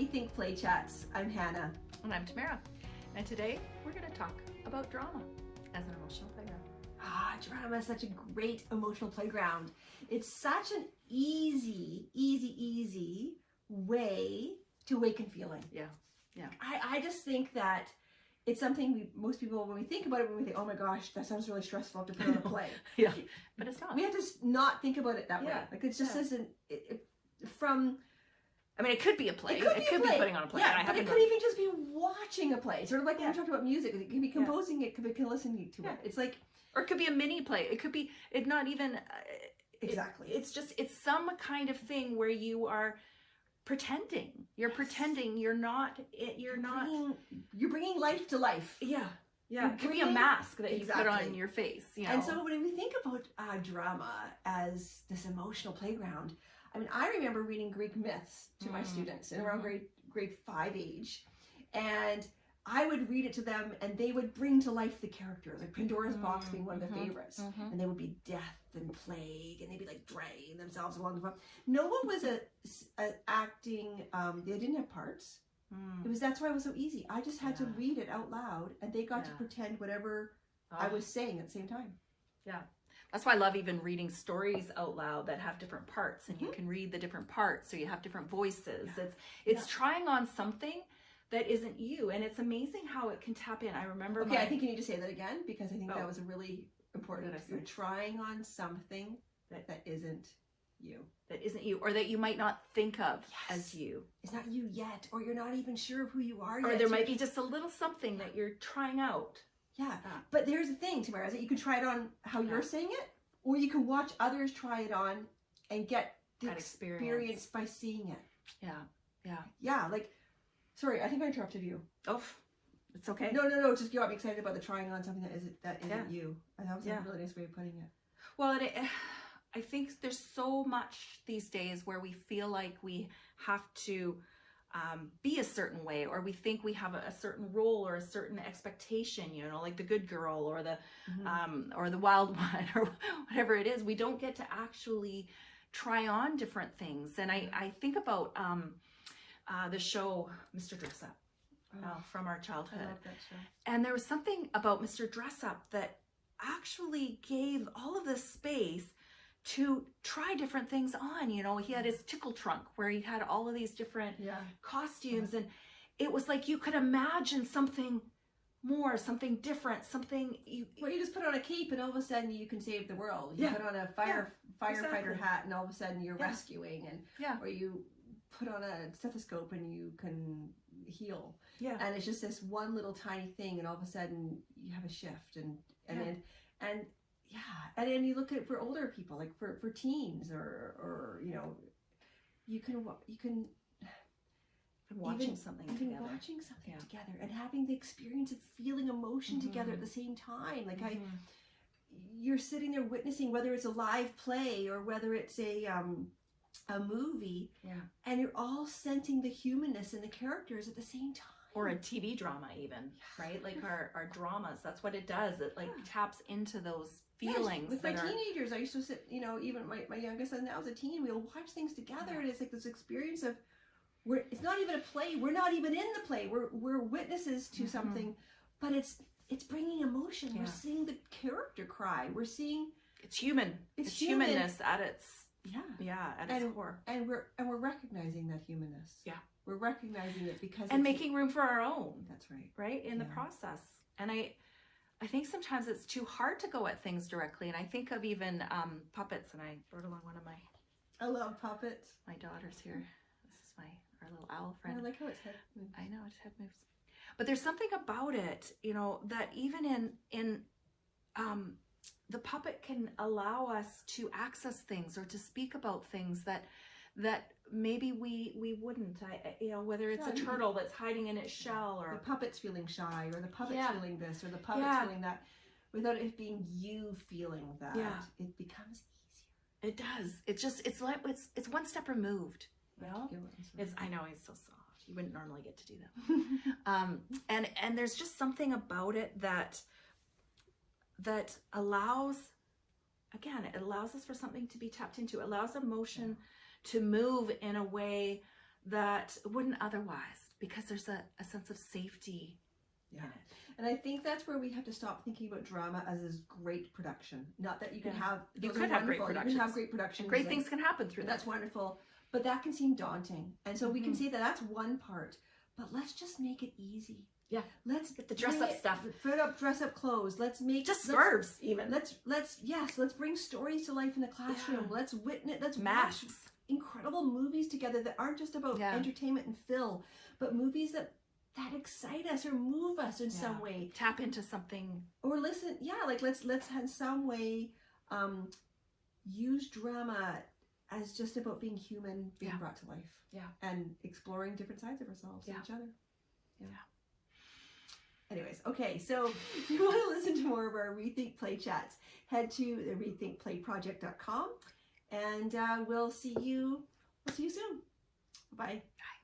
Rethink Play Chats. I'm Hannah. And I'm Tamara. And today we're going to talk about drama as an emotional playground. Drama is such a great emotional playground. It's such an easy way to awaken feeling. Yeah. I just think that it's something most people, when we think about it, when we think, oh my gosh, that sounds really stressful to put on a play. Yeah, but it's not. We have to not think about it that way. Yeah. Like it just isn't, I mean, it could be a play. It could be putting on a play. Yeah, but it could even just be watching a play. Sort of like when we talked about music. It could be composing it, could be listening to it. It's like... Or it could be a mini play. It could be, it's not even... Exactly. It's some kind of thing where you are pretending. You're pretending. You're bringing life to life. Yeah. It could be a mask that you put on your face. You know? And so when we think about drama as this emotional playground, I mean, I remember reading Greek myths to my students in around grade 5 age, and I would read it to them, and they would bring to life the characters, like Pandora's box being one of their favorites, and there would be death and plague, and they'd be like dragging themselves along the front. No one was acting. They didn't have parts. That's why it was so easy. I just had to read it out loud, and they got to pretend whatever I was saying at the same time. Yeah. That's why I love even reading stories out loud that have different parts, and you can read the different parts, so you have different voices. It's trying on something that isn't you, and it's amazing how it can tap in. I remember. Okay, I think you need to say that again, because I think that was a really important. What did I say? You're trying on something that isn't you. That isn't you, or that you might not think of as you. It's not you yet, or you're not even sure of who you are yet. Or there might be just a little something that you're trying out. Yeah, but there's the thing, Tamara, is that you can try it on how you're saying it, or you can watch others try it on and get the experience by seeing it. Yeah, like, sorry, I think I interrupted you. Oh, it's okay. No, just you got me excited about the trying on something that isn't you. And that was a really nice way of putting it. Well, I think there's so much these days where we feel like we have to be a certain way, or we think we have a certain role or a certain expectation, you know, like the good girl or the wild one or whatever it is. We don't get to actually try on different things. And I think about the show Mr. Dress Up from our childhood. I love that show. And there was something about Mr. Dress Up that actually gave all of this space to try different things on. You know, he had his tickle trunk where he had all of these different costumes, and it was like you could imagine something more, something different, something you just put on a cape and all of a sudden you can save the world. You put on a firefighter hat and all of a sudden you're rescuing, and or you put on a stethoscope and you can heal. And it's just this one little tiny thing, and all of a sudden you have a shift, and then you look at for older people, like for teens or you know, you can watching something together and having the experience of feeling emotion together at the same time. Like you're sitting there witnessing, whether it's a live play or whether it's a movie, and you're all sensing the humanness in the characters at the same time. Or a TV drama even, right? Like our dramas, that's what it does. It like taps into those feelings. With my teenagers, I used to sit, you know, even my youngest son now is a teen, we'll watch things together, and it's like this experience of, it's not even a play, we're not even in the play, we're witnesses to something, but it's bringing emotion. We're seeing the character cry, we're seeing... It's human. It's humanness at its... at its core. And we're recognizing that humanness. We're recognizing it because making room for our own. That's right. Right? In the process. And I think sometimes it's too hard to go at things directly. And I think of even puppets, and I brought along one of my... I love puppets. My daughter's here. This is our little owl friend. I like how its head moves. I know, its head moves. But there's something about it, you know, that even in the puppet can allow us to access things or to speak about things that maybe we wouldn't. You know, whether it's a turtle that's hiding in its shell, or the puppet's feeling shy, or the puppet's feeling this, or the puppet's feeling that, without it being you feeling that, it becomes easier. It does. It's like it's one step removed. You know? I know, he's so soft. You wouldn't normally get to do that. And there's just something about it that allows, again, it allows us for something to be tapped into. It allows emotion to move in a way that wouldn't otherwise, because there's a sense of safety Yeah. in it. And I think that's where we have to stop thinking about drama as this great production. Not that you can Yeah. have, You those could are have great wonderful. You can productions. have great productions. And great and- things can happen through and that. that's wonderful. But that can seem daunting. And so we can Mhm. say that that's one part. But let's just make it easy. Yeah. Let's Get the dress up stuff. Dress up clothes. Let's make Just let's- scarves even. Let's bring stories to life in the classroom. Yeah. Let's watch Masks. incredible movies together that aren't just about Yeah. entertainment and fill, but movies that excite us or move us in some Yeah. way. Tap into something. Or listen, like let's in some way use drama as just about being human, being Yeah. brought to life. Yeah. And exploring different sides of ourselves Yeah. and each other. Yeah. Anyways, okay, so if you want to listen to more of our Rethink Play chats, head to the rethinkplayproject.com, and we'll see you soon. Bye. Bye.